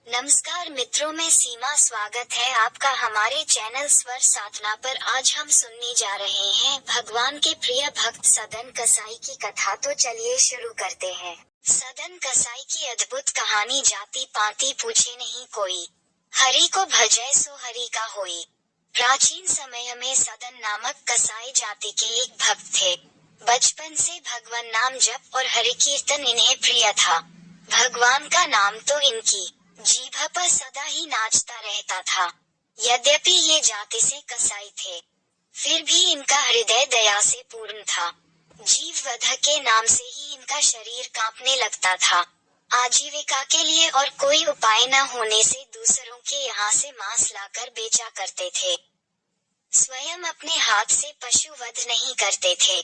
नमस्कार मित्रों, मैं सीमा स्वागत है आपका हमारे चैनल स्वर साधना पर। आज हम सुनने जा रहे हैं भगवान के प्रिय भक्त सदन कसाई की कथा। तो चलिए शुरू करते हैं। सदन कसाई की अद्भुत कहानी। जाति पाति पूछे नहीं कोई, हरि को भजै सो हरि का होई। प्राचीन समय में सदन नामक कसाई जाति के एक भक्त थे। बचपन से भगवान नाम जप और हरि कीर्तन इन्हें प्रिय था। भगवान का नाम तो इनकी जीभ पर सदा ही नाचता रहता था। यद्यपि ये जाति से कसाई थे, फिर भी इनका हृदय दया से पूर्ण था। जीव वध के नाम से ही इनका शरीर कांपने लगता था। आजीविका के लिए और कोई उपाय न होने से दूसरों के यहाँ से मांस लाकर बेचा करते थे। स्वयं अपने हाथ से पशु वध नहीं करते थे।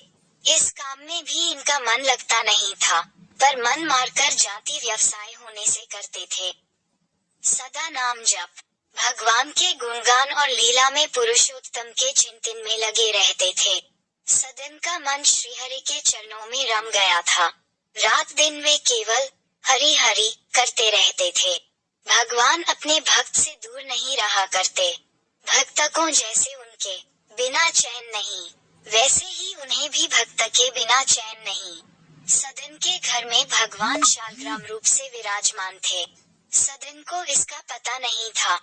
इस काम में भी इनका मन लगता नहीं था, पर मन मारकर जाति व्यवसाय होने से करते थे। सदा नाम जप, भगवान के गुणगान और लीला में पुरुषोत्तम के चिंतन में लगे रहते थे। सदन का मन श्रीहरि के चरणों में रम गया था। रात दिन वे केवल हरि हरि करते रहते थे। भगवान अपने भक्त से दूर नहीं रहा करते। भक्त को जैसे उनके बिना चैन नहीं, वैसे ही उन्हें भी भक्त के बिना चैन नहीं। सदन के घर में भगवान शालग्राम रूप से विराजमान थे। सदन को इसका पता नहीं था।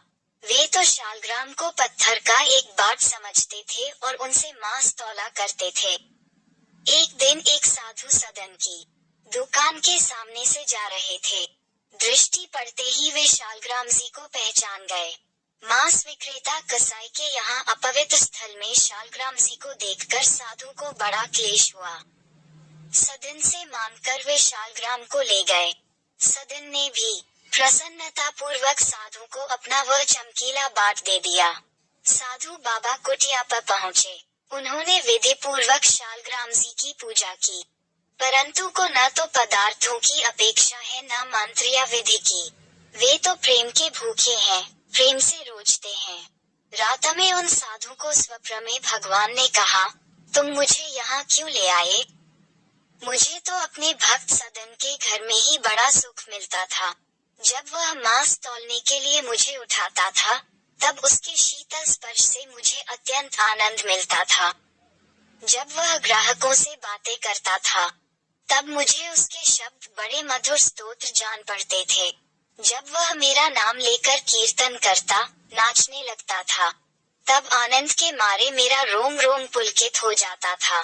वे तो शालग्राम को पत्थर का एक बाट समझते थे और उनसे मांस तौला करते थे। एक दिन एक साधु सदन की दुकान के सामने से जा रहे थे। दृष्टि पड़ते ही वे शालग्राम जी को पहचान गए। मांस विक्रेता कसाई के यहाँ अपवित्र स्थल में शालग्राम जी को देखकर साधु को बड़ा क्लेश हुआ। सदन से मानकर वे शालग्राम को ले गए। सदन ने भी प्रसन्नता पूर्वक साधु को अपना वह चमकीला बाट दे दिया। साधु बाबा कुटिया पर पहुँचे। उन्होंने विधि पूर्वक शालग्राम जी की पूजा की, परंतु को न तो पदार्थों की अपेक्षा है न मंत्र या विधि की। वे तो प्रेम के भूखे हैं, प्रेम से रोजते हैं। रात में उन साधु को स्वप्न में भगवान ने कहा, तुम मुझे यहाँ क्यों ले आए? मुझे तो अपने भक्त सदन के घर में ही बड़ा सुख मिलता था। जब वह मांस तौलने के लिए मुझे उठाता था, तब उसके शीतल स्पर्श से मुझे अत्यंत आनंद मिलता था। जब वह ग्राहकों से बातें करता था, तब मुझे उसके शब्द बड़े मधुर स्तोत्र जान पड़ते थे। जब वह मेरा नाम लेकर कीर्तन करता, नाचने लगता था, तब आनंद के मारे मेरा रोम रोम पुलकित हो जाता था।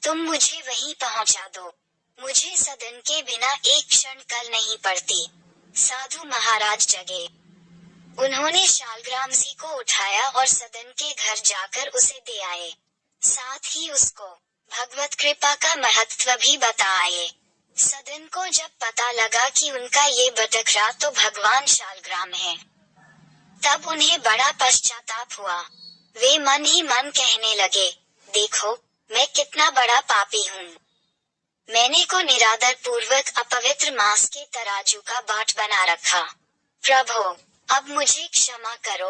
तुम मुझे वहीं पहुंचा दो। मुझे सदन के बिना एक क्षण कल नहीं पड़ती। साधु महाराज जगे। उन्होंने शालग्राम जी को उठाया और सदन के घर जाकर उसे दे आए। साथ ही उसको भगवत कृपा का महत्व भी बताए। सदन को जब पता लगा कि उनका ये बटखरा तो भगवान शालग्राम है, तब उन्हें बड़ा पश्चाताप हुआ। वे मन ही मन कहने लगे, देखो मैं कितना बड़ा पापी हूँ। मैंने को निरादर पूर्वक अपवित्र मांस के तराजू का बाट बना रखा। प्रभु अब मुझे क्षमा करो।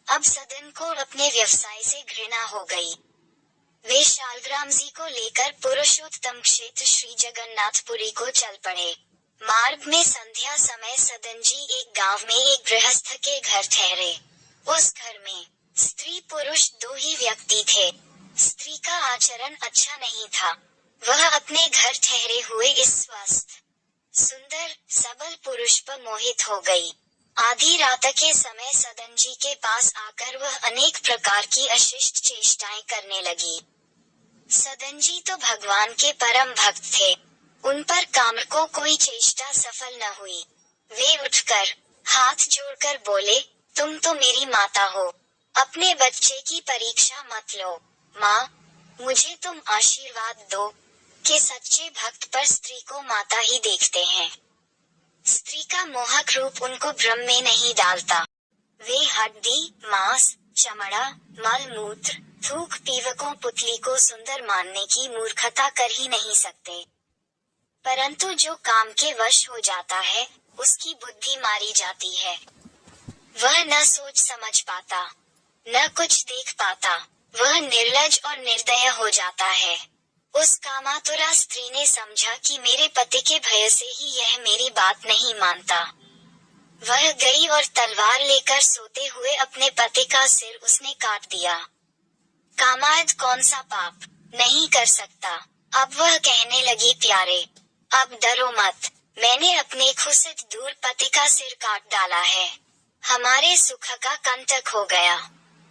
अब सदन को अपने व्यवसाय से घृणा हो गई। वे शालग्राम जी को लेकर पुरुषोत्तम क्षेत्र श्री जगन्नाथपुरी को चल पड़े। मार्ग में संध्या समय सदन जी एक गांव में एक गृहस्थ के घर ठहरे। उस घर में स्त्री पुरुष दो ही व्यक्ति थे। स्त्री का आचरण अच्छा नहीं था। वह अपने घर ठहरे हुए इस स्वस्थ सुंदर सबल पुरुष पर मोहित हो गई। आधी रात के समय सदन जी के पास आकर वह अनेक प्रकार की अशिष्ट चेष्टाएं करने लगी। सदन जी तो भगवान के परम भक्त थे। उन पर काम्र को कोई चेष्टा सफल न हुई। वे उठकर हाथ जोड़कर बोले, तुम तो मेरी माता हो, अपने बच्चे की परीक्षा मत लो। माँ, मुझे तुम आशीर्वाद दो कि सच्चे भक्त पर स्त्री को माता ही देखते हैं। स्त्री का मोहक रूप उनको भ्रम में नहीं डालता। वे हड्डी, मांस, चमड़ा, मल मूत्र, थूक पीवकों पुतली को सुंदर मानने की मूर्खता कर ही नहीं सकते। परंतु जो काम के वश हो जाता है, उसकी बुद्धि मारी जाती है। वह न सोच समझ पाता, न कुछ देख पाता। वह निर्लज और निर्दय हो जाता है। उस कामातुरा स्त्री ने समझा कि मेरे पति के भय से ही यह मेरी बात नहीं मानता। वह गई और तलवार लेकर सोते हुए अपने पति का सिर उसने काट दिया। कामायद कौन सा पाप नहीं कर सकता। अब वह कहने लगी, प्यारे, अब डरो मत, मैंने अपने खुद से दूर पति का सिर काट डाला है। हमारे सुख का कंटक हो गया।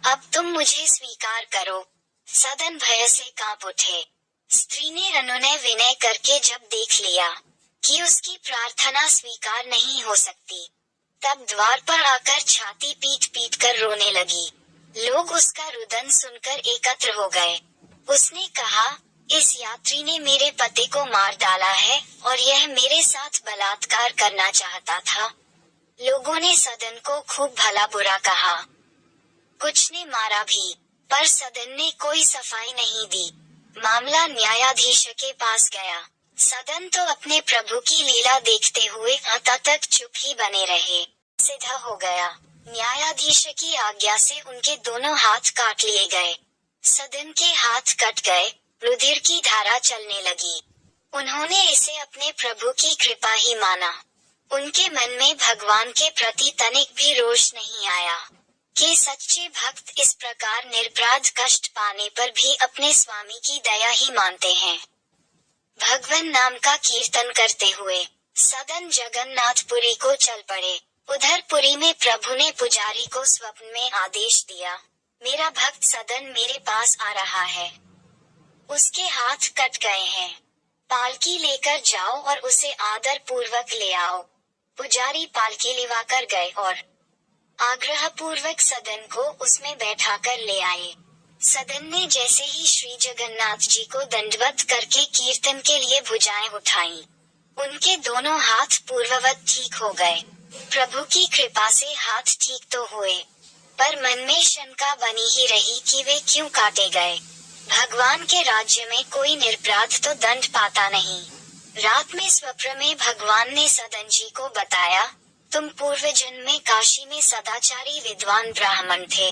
अब तुम मुझे स्वीकार करो। सदन भय से कांप उठे। स्त्री ने अनुनय विनय करके जब देख लिया कि उसकी प्रार्थना स्वीकार नहीं हो सकती, तब द्वार पर आकर छाती पीट पीट कर रोने लगी। लोग उसका रुदन सुनकर एकत्र हो गए। उसने कहा, इस यात्री ने मेरे पति को मार डाला है और यह मेरे साथ बलात्कार करना चाहता था। लोगों ने सदन को खूब भला बुरा कहा। कुछ ने मारा भी, पर सदन ने कोई सफाई नहीं दी। मामला न्यायाधीश के पास गया। सदन तो अपने प्रभु की लीला देखते हुए अंत तक चुप ही बने रहे। सीधा हो गया। न्यायाधीश की आज्ञा से उनके दोनों हाथ काट लिए गए। सदन के हाथ कट गए, रुधिर की धारा चलने लगी। उन्होंने इसे अपने प्रभु की कृपा ही माना। उनके मन में भगवान के प्रति तनिक भी रोष नहीं आया कि सच्चे भक्त इस प्रकार निरपराध कष्ट पाने पर भी अपने स्वामी की दया ही मानते हैं। भगवान नाम का कीर्तन करते हुए सदन जगन्नाथपुरी को चल पड़े। उधर पुरी में प्रभु ने पुजारी को स्वप्न में आदेश दिया, मेरा भक्त सदन मेरे पास आ रहा है। उसके हाथ कट गए हैं। पालकी लेकर जाओ और उसे आदर पूर्वक ले आओ। पुजारी पालकी लिवाकर गए और आग्रह पूर्वक सदन को उसमें बैठाकर ले आए। सदन ने जैसे ही श्री जगन्नाथ जी को दंडवत करके कीर्तन के लिए भुजाएं उठाई, उनके दोनों हाथ पूर्ववत ठीक हो गए। प्रभु की कृपा से हाथ ठीक तो हुए, पर मन में शंका बनी ही रही कि वे क्यों काटे गए। भगवान के राज्य में कोई निरपराध तो दंड पाता नहीं। रात में स्वप्न में भगवान ने सदन जी को बताया, तुम पूर्व जन्म में काशी में सदाचारी विद्वान ब्राह्मण थे।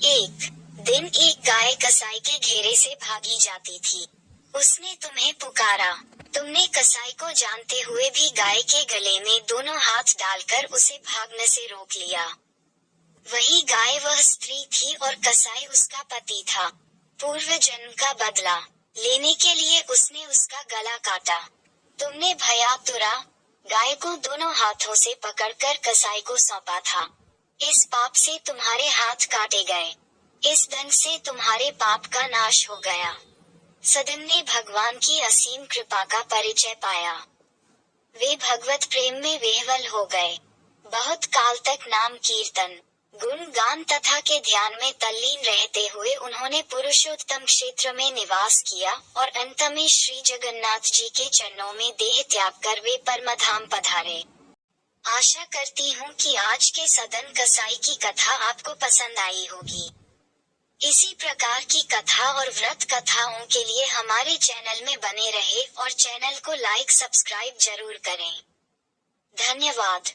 एक दिन एक गाय कसाई के घेरे से भागी जाती थी। उसने तुम्हें पुकारा। तुमने कसाई को जानते हुए भी गाय के गले में दोनों हाथ डालकर उसे भागने से रोक लिया। वही गाय वह स्त्री थी और कसाई उसका पति था। पूर्व जन्म का बदला लेने के लिए उसने उसका गला काटा। तुमने भयातुरा गाय को दोनों हाथों से पकड़कर कसाई को सौंपा था। इस पाप से तुम्हारे हाथ काटे गए। इस दंड से तुम्हारे पाप का नाश हो गया। सदन ने भगवान की असीम कृपा का परिचय पाया। वे भगवत प्रेम में विह्वल हो गए। बहुत काल तक नाम कीर्तन, गुण गान तथा के ध्यान में तल्लीन रहते हुए उन्होंने पुरुषोत्तम क्षेत्र में निवास किया और अंत में श्री जगन्नाथ जी के चरणों में देह त्याग कर वे परमधाम पधारे। आशा करती हूँ कि आज के सदन कसाई की कथा आपको पसंद आई होगी। इसी प्रकार की कथा और व्रत कथाओं के लिए हमारे चैनल में बने रहे और चैनल को लाइक सब्सक्राइब जरूर करें। धन्यवाद।